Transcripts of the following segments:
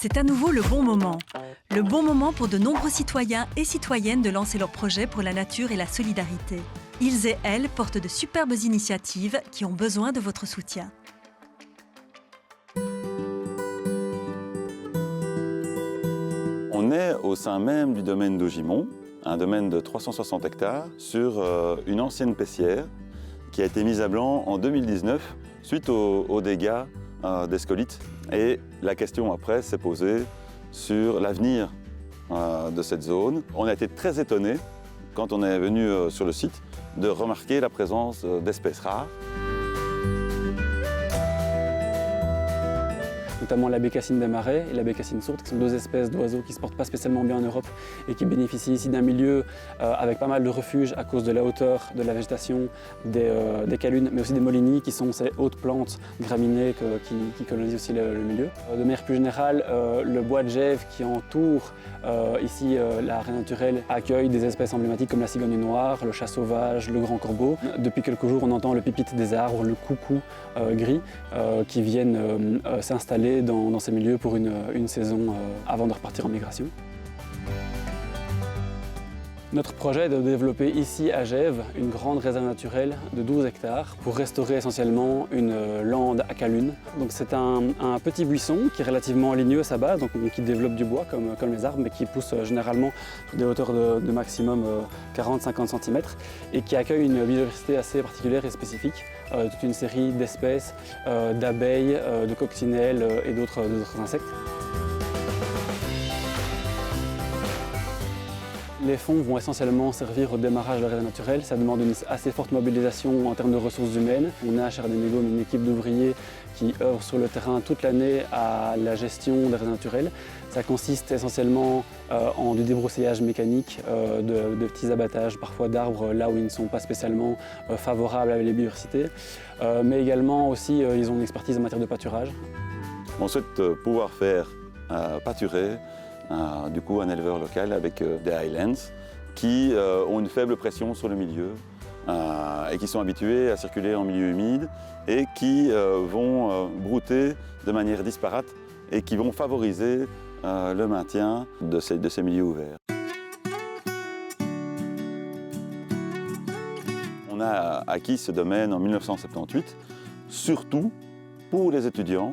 C'est à nouveau le bon moment. Le bon moment pour de nombreux citoyens et citoyennes de lancer leurs projets pour la nature et la solidarité. Ils et elles portent de superbes initiatives qui ont besoin de votre soutien. On est au sein même du domaine d'Augimont, un domaine de 360 hectares, sur une ancienne pessière qui a été mise à blanc en 2019 suite aux dégâts des scolytes. Et la question après s'est posée sur l'avenir de cette zone. On a été très étonnés, quand on est venu sur le site, de remarquer la présence d'espèces rares. Notamment la bécassine des marais et la bécassine sourde, qui sont deux espèces d'oiseaux qui ne se portent pas spécialement bien en Europe et qui bénéficient ici d'un milieu avec pas mal de refuges à cause de la hauteur de la végétation, des calunes, mais aussi des molinies qui sont ces hautes plantes graminées qui colonisent aussi le milieu. De manière plus générale, le bois de Gèves qui entoure ici la réserve naturelle accueille des espèces emblématiques comme la cigogne noire, le chat sauvage, le grand corbeau. Depuis quelques jours, on entend le pipite des arbres, le coucou gris qui viennent s'installer dans ces milieux pour une saison avant de repartir en migration. Notre projet est de développer ici à Gèves une grande réserve naturelle de 12 hectares pour restaurer essentiellement une lande à calunes. Donc c'est un petit buisson qui est relativement ligneux à sa base, donc qui développe du bois comme les arbres, mais qui pousse généralement sur des hauteurs de maximum 40-50 cm et qui accueille une biodiversité assez particulière et spécifique. Toute une série d'espèces, d'abeilles, de coccinelles et d'autres insectes. Les fonds vont essentiellement servir au démarrage de la réserve naturelle. Ça demande une assez forte mobilisation en termes de ressources humaines. On a à Chardonnay-Négôme une équipe d'ouvriers qui œuvrent sur le terrain toute l'année à la gestion des réserves naturelles. Ça consiste essentiellement en du débroussaillage mécanique, de petits abattages, parfois d'arbres là où ils ne sont pas spécialement favorables à la biodiversité. Mais également aussi, ils ont une expertise en matière de pâturage. On souhaite pouvoir faire pâturer du coup un éleveur local avec des Highlands qui ont une faible pression sur le milieu et qui sont habitués à circuler en milieu humide et qui vont brouter de manière disparate et qui vont favoriser le maintien de ces milieux ouverts. On a acquis ce domaine en 1978, surtout pour les étudiants,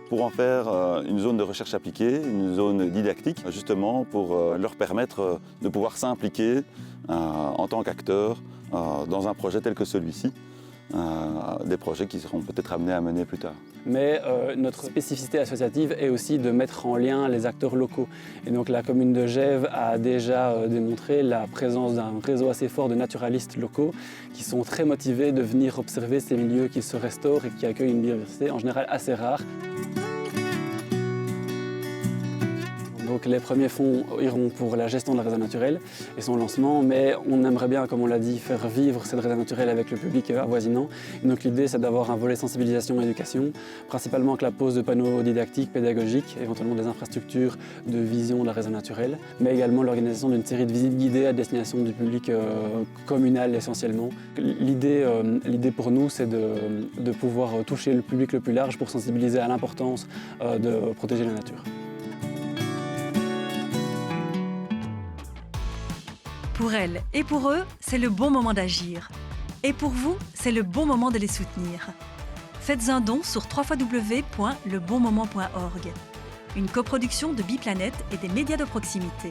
pour en faire une zone de recherche appliquée, une zone didactique, justement pour leur permettre de pouvoir s'impliquer en tant qu'acteurs dans un projet tel que celui-ci, des projets qui seront peut-être amenés à mener plus tard. Mais notre spécificité associative est aussi de mettre en lien les acteurs locaux. Et donc la commune de Gèves a déjà démontré la présence d'un réseau assez fort de naturalistes locaux qui sont très motivés de venir observer ces milieux qui se restaurent et qui accueillent une biodiversité en général assez rare. Donc les premiers fonds iront pour la gestion de la réserve naturelle et son lancement, mais on aimerait bien, comme on l'a dit, faire vivre cette réserve naturelle avec le public avoisinant. Et donc l'idée, c'est d'avoir un volet sensibilisation et éducation, principalement avec la pose de panneaux didactiques, pédagogiques, éventuellement des infrastructures de vision de la réserve naturelle, mais également l'organisation d'une série de visites guidées à destination du public communal essentiellement. L'idée pour nous, c'est de pouvoir toucher le public le plus large pour sensibiliser à l'importance de protéger la nature. Pour elles et pour eux, c'est le bon moment d'agir. Et pour vous, c'est le bon moment de les soutenir. Faites un don sur www.lebonmoment.org. Une coproduction de Biplanète et des médias de proximité.